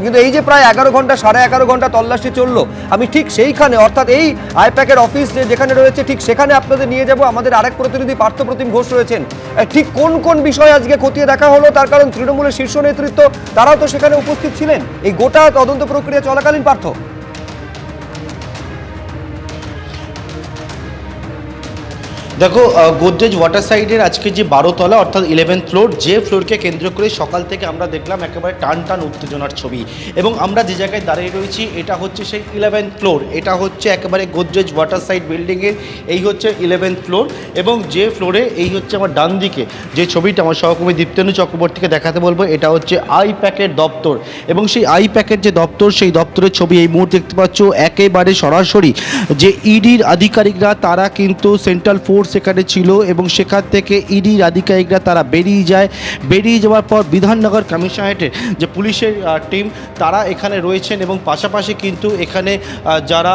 কিন্তু এই যে প্রায় 11 ঘন্টা 11.5 ঘন্টা তল্লাশি চললো, আমি ঠিক সেইখানে অর্থাৎ এই আইপ্যাকের অফিস যেখানে রয়েছে ঠিক সেখানে আপনাদের নিয়ে যাব। আমাদের আরেক প্রতিনিধি পার্থপ্রতিম ঘোষ রয়েছেন। ঠিক কোন কোন বিষয় আজকে খতিয়ে দেখা হলো, তার কারণ তৃণমূলের শীর্ষ নেতৃত্ব তারাও তো সেখানে উপস্থিত ছিলেন এই গোটা তদন্ত প্রক্রিয়া চলাকালীন। পার্থ, দেখো, গোদরেজ ওয়াটার সাইডের আজকে যে 12 তলা অর্থাৎ 11th ফ্লোর, যে ফ্লোরকে কেন্দ্র করে সকাল থেকে আমরা দেখলাম একেবারে টান টান উত্তেজনার ছবি। এবং আমরা যে জায়গায় দাঁড়িয়ে রয়েছি এটা হচ্ছে সেই 11th ফ্লোর, এটা হচ্ছে একেবারে গোদরেজ ওয়াটার সাইড বিল্ডিংয়ের এই হচ্ছে 11th ফ্লোর। এবং যে ফ্লোরে এই হচ্ছে আমার ডান দিকে যে ছবিটা আমার সহকর্মী দীপ্তেন্দু চক্রবর্তীকে দেখাতে বলবো, এটা হচ্ছে আইপ্যাকের দপ্তর। এবং সেই আইপ্যাকের যে দপ্তর, সেই দপ্তরের ছবি এই মুহূর্তে দেখতে পাচ্ছ। একেবারে সরাসরি যে ইডির আধিকারিকরা তারা কিন্তু সেন্ট্রাল ফোর্স সেখানে ছিল এবং সেখান থেকে ইডির আধিকারিকরা তারা বেরিয়ে যাওয়ার পর বিধাননগর কমিশনারেটের যে পুলিশের টিম তারা এখানে রয়েছেন। এবং পাশাপাশি কিন্তু এখানে যারা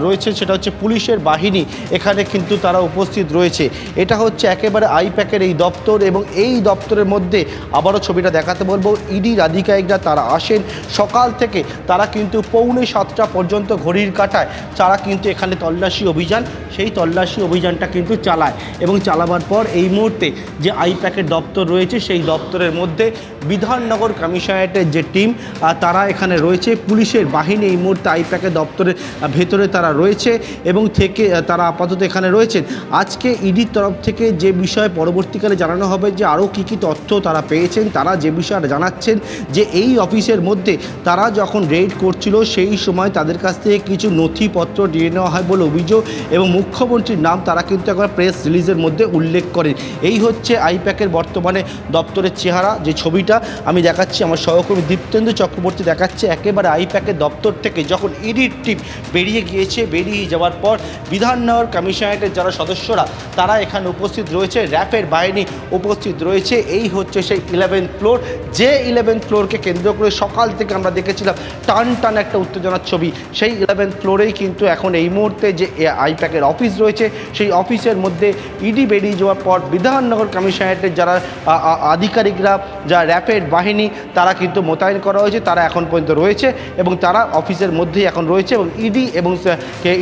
রয়েছেন সেটা হচ্ছে পুলিশের বাহিনী এখানে কিন্তু তারা উপস্থিত রয়েছে। এটা হচ্ছে একেবারে আইপ্যাকের এই দপ্তর। এবং এই দপ্তরের মধ্যে আবারও ছবিটা দেখাতে বলবো, ইডির আধিকারিকরা তারা আসেন সকাল থেকে, তারা কিন্তু 6:45 পর্যন্ত ঘড়ির কাঁটায় তারা কিন্তু এখানে তল্লাশি অভিযান, সেই তল্লাশি অভিযানটা কিন্তু চালায়। এবং চালাবার পর এই মুহূর্তে যে আইপ্যাকের দপ্তর রয়েছে সেই দপ্তরের মধ্যে বিধাননগর কমিশনারেটের যে টিম তারা এখানে রয়েছে, পুলিশের বাহিনী এই মুহূর্তে আইপ্যাকের দপ্তরের ভেতরে তারা রয়েছে এবং থেকে তারা আপাতত এখানে রয়েছেন। আজকে ইডির তরফ থেকে যে বিষয়ে পরবর্তীকালে জানানো হবে যে আরও কী কী তথ্য তারা পেয়েছেন, তারা যে বিষয়ে জানাচ্ছেন যে এই অফিসের মধ্যে তারা যখন রেড করছিল সেই সময় তাদের কাছ থেকে কিছু নথিপত্র নিয়ে নেওয়া হয় বলে অভিযোগ। এবং মুখ্যমন্ত্রীর নাম তারা কিন্তু একবার প্রেস রিলিজের মধ্যে উল্লেখ করেন। এই হচ্ছে আইপ্যাকের বর্তমানে দপ্তরের চেহারা। যে ছবিটা আমি দেখাচ্ছি, আমার সহকর্মী দীপ্তেন্দু চক্রবর্তী দেখাচ্ছে একেবারে আইপ্যাকের দপ্তর থেকে যখন ইডির টিম বেরিয়ে গিয়েছে, বেরিয়ে যাওয়ার পর বিধাননগর কমিশনারেটের যারা সদস্যরা তারা এখানে উপস্থিত রয়েছে, র্যাফের বাহিনী উপস্থিত রয়েছে। এই হচ্ছে সেই 11th ফ্লোর, যে 11th ফ্লোরকে কেন্দ্র করে সকাল থেকে আমরা দেখেছিলাম টান টান একটা উত্তেজনার ছবি। সেই 11th ফ্লোরেই কিন্তু এখন এই মুহূর্তে যে আইপ্যাকের অফিস রয়েছে সেই অফিসের মধ্যে ইডি বেরিয়ে যাওয়ার পর বিধাননগর কমিশনারেটের যারা আধিকারিকরা, যা র্যাফের বাহিনী তারা কিন্তু মোতায়েন করা হয়েছে, তারা এখন পর্যন্ত রয়েছে এবং তারা অফিসের মধ্যেই এখন রয়েছে। এবং ইডি এবং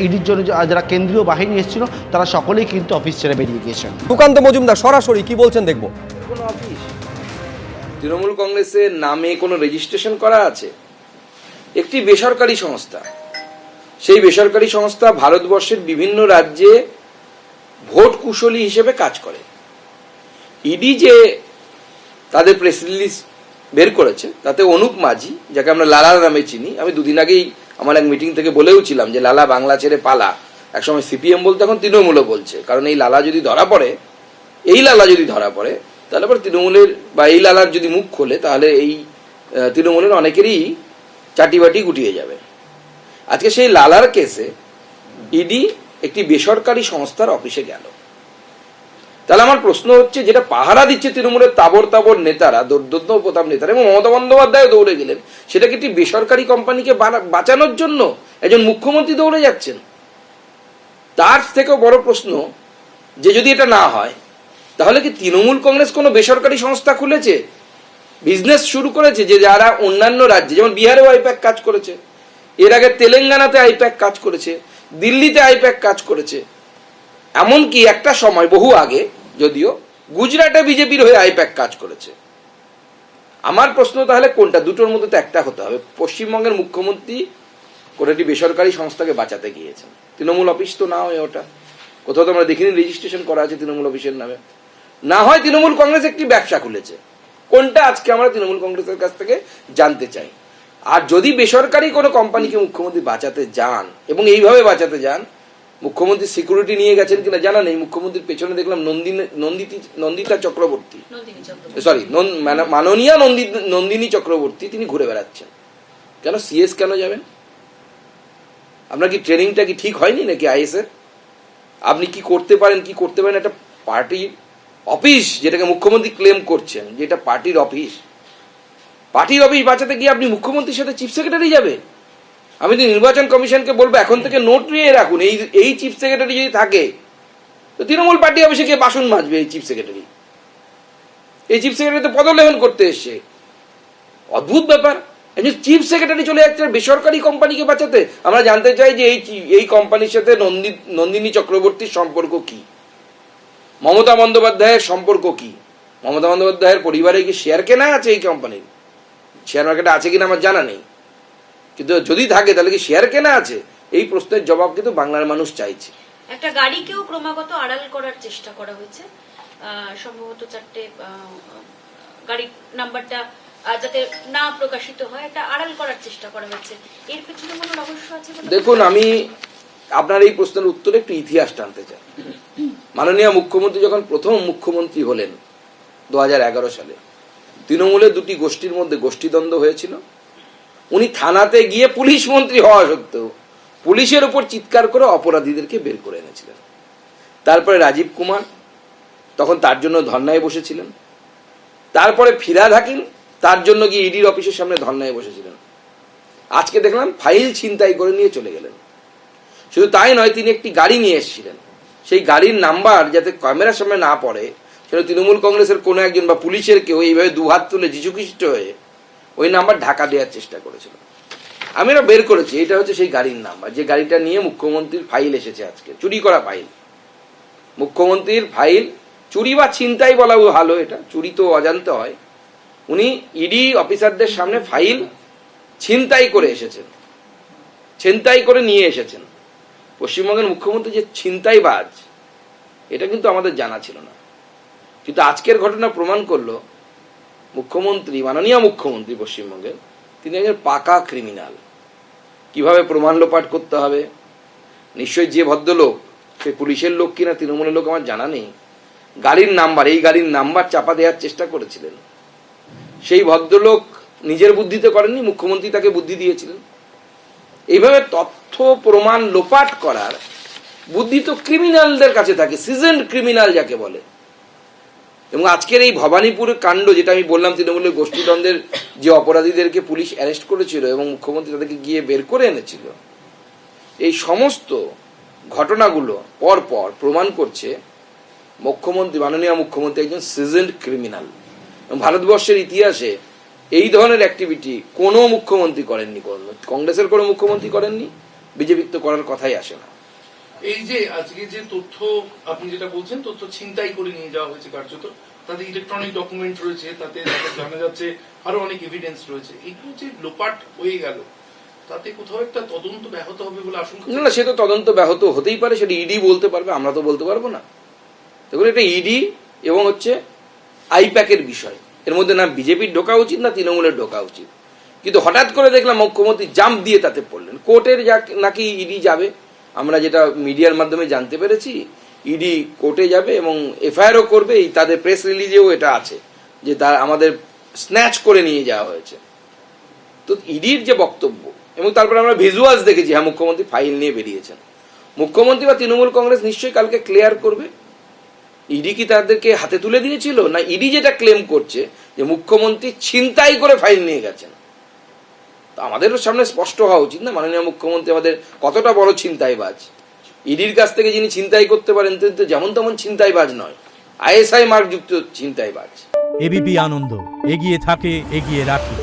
ইডির জন্য যারা কেন্দ্রীয় বাহিনী এসেছিল তারা সকলেই কিন্তু অফিস ছেড়ে বেরিয়ে গিয়েছেন। সুকান্ত মজুমদার সরাসরি কি বলছেন দেখবো। কোনো অফিস তৃণমূল কংগ্রেসের নামে কোনো রেজিস্ট্রেশন করা আছে? একটি বেসরকারি সংস্থা, সেই বেসরকারি সংস্থা ভারতবর্ষের বিভিন্ন রাজ্যে ভোট কুশলী হিসেবে কাজ করে। ইডি যে তাদের প্রেস রিলিজ বের করেছে তাতে অনুপ মাঝি, যাকে আমরা লালার নামে চিনি, আমি দুদিন আগেই আমার এক মিটিং থেকে বলেওছিলাম যে লালা বাংলা ছেড়ে পালা। একসময় সিপিএম বলতে এখন তৃণমূলও বলছে, কারণ এই লালা যদি ধরা পড়ে, তাহলে আবার তৃণমূলের বা এই লালার যদি মুখ খোলে তাহলে এই তৃণমূলের অনেকেরই চাটিবাটি গুটিয়ে যাবে। আজকে সেই লালার কেসে ইডি একটি বেসরকারি সংস্থার অফিসে গেল। তাহলে আমার প্রশ্ন হচ্ছে, যেটা পাহারা দিচ্ছে তৃণমূলের তাবর নেতারা, দৌর্দত্য প্রতাপ নেতারা এবং মমতা বন্দ্যোপাধ্যায় দৌড়ে গেলেন, সেটা কি একটি বেসরকারি কোম্পানিকে বাঁচানোর জন্য একজন মুখ্যমন্ত্রী দৌড়ে যাচ্ছেন? তার থেকেও বড় প্রশ্ন যে যদি এটা না হয় তাহলে কি তৃণমূল কংগ্রেস কোনো বেসরকারি সংস্থা খুলেছে, বিজনেস শুরু করেছে, যে যারা অন্যান্য রাজ্যে, যেমন বিহারেও আইপ্যাক কাজ করেছে, এর আগে তেলেঙ্গানাতে আইপ্যাক কাজ করেছে, দিল্লিতে আইপ্যাক কাজ করেছে, এমনকি একটা সময় বহু আগে যদিও গুজরাটে বিজেপির হয়ে আইপ্যাক কাজ করেছে। আমার প্রশ্ন তাহলে কোনটা? দুটোর মধ্যে তো একটা হতে হবে। পশ্চিমবঙ্গের মুখ্যমন্ত্রী কোনো একটি বেসরকারি সংস্থাকে বাঁচাতে গিয়েছেন, তৃণমূল অফিস তো না হয় ওটা, কোথাও তো আমরা দেখিনি রেজিস্ট্রেশন করা আছে তৃণমূল অফিসের নামে। না হয় তৃণমূল কংগ্রেস একটি ব্যবসা খুলেছে। কোনটা আজকে আমরা তৃণমূল কংগ্রেসের কাছ থেকে জানতে চাই। আর যদি বেসরকারি কোনো কোম্পানিকে মুখ্যমন্ত্রী বাঁচাতে যান এবং এইভাবে বাঁচাতে যান, মুখ্যমন্ত্রী সিকিউরিটি নিয়ে গেছেন কিনা জানা নেই। মুখ্যমন্ত্রীর পেছনে দেখলাম নন্দিতা চক্রবর্তী, সরি মাননীয়া নন্দিনী চক্রবর্তী, তিনি ঘুরে বেড়াচ্ছেন। কেন সিএস কেন যাবেন? আপনার কি ট্রেনিংটা কি ঠিক হয়নি নাকি আইএস এর? আপনি কি করতে পারেন কি করতে পারেন? একটা পার্টির অফিস, যেটাকে মুখ্যমন্ত্রী ক্লেম করছেন যে এটা পার্টির অফিস, পার্টির অফিস বাঁচাতে গিয়ে আপনি মুখ্যমন্ত্রীর সাথে চিফ সেক্রেটারি যাবে? আমি তো নির্বাচন কমিশনকে বলবো এখন থেকে নোট নিয়ে রাখুন, এই চিফ সেক্রেটারি যদি থাকে তো তৃণমূল পার্টি অফিসে গিয়ে বাসন মাজবে এই চিফ সেক্রেটারি। এই চিফ সেক্রেটারি তো পদলেহন করতে এসছে। অদ্ভুত ব্যাপার। একজন চিফ সেক্রেটারি চলে যাচ্ছে বেসরকারি কোম্পানিকে বাঁচাতে। আমরা জানতে চাই যে এই কোম্পানির সাথে নন্দিনী চক্রবর্তীর সম্পর্ক কি, মমতা বন্দ্যোপাধ্যায়ের সম্পর্ক কি, মমতা বন্দ্যোপাধ্যায়ের পরিবারে কি শেয়ার কেনা আছে এই কোম্পানির? শেয়ার মার্কেটে আছে কিনা আমার জানা নেই, কিন্তু যদি থাকে তাহলে কি শেয়ার কেনা আছে? এই প্রশ্নের জবাব কিন্তু বাংলার মানুষ চাইছে। একটা গাড়িকেও ক্রমাগত আড়াল করার চেষ্টা করা হয়েছে, সম্ভবত 4টে গাড়ির নাম্বারটা যাতে না প্রকাশিত হয়, একটা আড়াল করার চেষ্টা করা হয়েছে। এর পেছনে কোনো রহস্য আছে? দেখুন, আমি আপনার এই প্রশ্নের উত্তরে একটু ইতিহাস টানতে চাই। মাননীয় মুখ্যমন্ত্রী যখন প্রথম মুখ্যমন্ত্রী হলেন 2011 সালে, তৃণমূলের দুটি গোষ্ঠীর মধ্যে গোষ্ঠীদ্বন্দ্ব হয়েছিল। উনি থানাতে গিয়ে পুলিশ মন্ত্রী হওয়া সত্ত্বেও পুলিশের উপর চিৎকার করে অপরাধীদেরকে বের করে এনেছিলেন। তারপরে রাজীব কুমার তখন তার জন্য ধর্নায় বসেছিলেন। তারপরে ফিরহাদ হাকিম তার জন্য গিয়ে ইডির অফিসের সামনে ধর্নায় বসেছিলেন। আজকে দেখলাম ফাইল ছিনতাই করে নিয়ে চলে গেলেন। শুধু তাই নয়, তিনি একটি গাড়ি নিয়ে এসেছিলেন, সেই গাড়ির নাম্বার যাতে ক্যামেরার সামনে না পড়ে সেটা তৃণমূল কংগ্রেসের কোনো একজন বা পুলিশের কেউ এইভাবে দুহাত তুলে যিশুখ্রিস্ট হয়ে ওই নাম্বার ঢাকা দেওয়ার চেষ্টা করেছিল। আমি এটা বের করেছি, এটা হচ্ছে সেই গাড়ির নাম্বার যে গাড়িটা নিয়ে মুখ্যমন্ত্রীর ফাইল এসেছে আজকে, চুরি করা ফাইল। মুখ্যমন্ত্রীর ফাইল চুরি বা ছিনতাই বলা ভালো, এটা চুরি তো অজান্তে হয়। উনি ইডি অফিসারদের সামনে ফাইল ছিনতাই করে এসেছেন, ছিনতাই করে নিয়ে এসেছেন। পশ্চিমবঙ্গের মুখ্যমন্ত্রী যে ছিনতাইবাজ, এটা কিন্তু আমাদের জানা ছিল না। কিন্তু আজকের ঘটনা প্রমাণ করলো মুখ্যমন্ত্রী, মাননীয় মুখ্যমন্ত্রী পশ্চিমবঙ্গের, তিনি একজন পাকা ক্রিমিনাল। কিভাবে প্রমাণ লোপাট করতে হবে, নিশ্চয়ই যে ভদ্রলোক, সে পুলিশের লোক কিনা তৃণমূলের লোক আমার জানা নেই, গাড়ির নাম্বার, এই গাড়ির নাম্বার চাপা দেওয়ার চেষ্টা করেছিলেন। সেই ভদ্রলোক নিজের বুদ্ধিতে করেননি, মুখ্যমন্ত্রী তাকে বুদ্ধি দিয়েছিলেন। এইভাবে তথ্য প্রমাণ লোপাট করার বুদ্ধি তো ক্রিমিনালদের কাছে থাকে, সিজনড ক্রিমিনাল যাকে বলে। এবং আজকের এই ভবানীপুর কাণ্ড, যেটা আমি বললাম তৃণমূলের গোষ্ঠীদ্বন্দ্বের যে অপরাধীদেরকে পুলিশ অ্যারেস্ট করেছিল এবং মুখ্যমন্ত্রী তাদেরকে গিয়ে বের করে এনেছিল, এই সমস্ত ঘটনাগুলো পর পর প্রমাণ করছে মুখ্যমন্ত্রী, মাননীয় মুখ্যমন্ত্রী একজন সিজনড ক্রিমিনাল। ভারতবর্ষের ইতিহাসে এই ধরনের অ্যাক্টিভিটি কোনো মুখ্যমন্ত্রী করেননি, কংগ্রেসের কোনো মুখ্যমন্ত্রী করেননি, বিজেপির তো করার কথাই আসে না। এই যে আজকে যে তথ্য আপনি যেটা বলছেন, তথ্য ছিনতাই করে নিয়ে যাওয়া হয়েছে কার্যত, তাতে ইলেকট্রনিক ডকুমেন্ট রয়েছে, তাতে জানা যাচ্ছে আরো অনেক এভিডেন্স রয়েছে, এইগুলো যে লোপাট হয়ে গেল, তাতে কোথাও একটা তদন্ত ব্যাহত হবে বলে আশঙ্কা? না, সে তো তদন্ত ব্যাহত হতেই পারে, সেটা ইডি বলতে পারবে, আমরা তো বলতে পারবো না। দেখুন, এটা ইডি এবং হচ্ছে আইপ্যাকের বিষয়, এর মধ্যে না বিজেপির ঢোকা উচিত না তৃণমূলের ঢোকা উচিত। কিন্তু হঠাৎ করে দেখলাম মুখ্যমন্ত্রী জাম্প দিয়ে তাতে পড়লেন। কোর্টের নাকি ইডি যাবে, আমরা যেটা মিডিয়ার মাধ্যমে জানতে পেরেছি, ইডি কোর্টে যাবে এবং এফআইআরও করবে। এই তাদের প্রেস রিলিজেও এটা আছে যে তার আমাদের স্ন্যাচ করে নিয়ে যাওয়া হয়েছে। তো ইডির যে বক্তব্য, এবং তারপরে আমরা ভিজুয়ালস দেখেছি, হ্যাঁ মুখ্যমন্ত্রী ফাইল নিয়ে বেরিয়েছেন। মুখ্যমন্ত্রী বা তৃণমূল কংগ্রেস নিশ্চয়ই কালকে ক্লিয়ার করবে ইডি কি তাদেরকে হাতে তুলে দিয়েছিল, না ইডি যেটা ক্লেম করছে যে মুখ্যমন্ত্রী ছিনতাই করে ফাইল নিয়ে গেছেন। তো আমাদেরও সামনে স্পষ্ট হওয়া উচিত না মাননীয় মুখ্যমন্ত্রী আমাদের কতটা বড় ছিনতাইবাজ। ইডির কাছ থেকে যিনি ছিনতাই করতে পারেন তিনি তো যেমন তেমন ছিনতাইবাজ নয়, আইএসআই মার্ক যুক্ত ছিনতাইবাজ। এবিপি আনন্দ, এগিয়ে থাকে, এগিয়ে রাখে।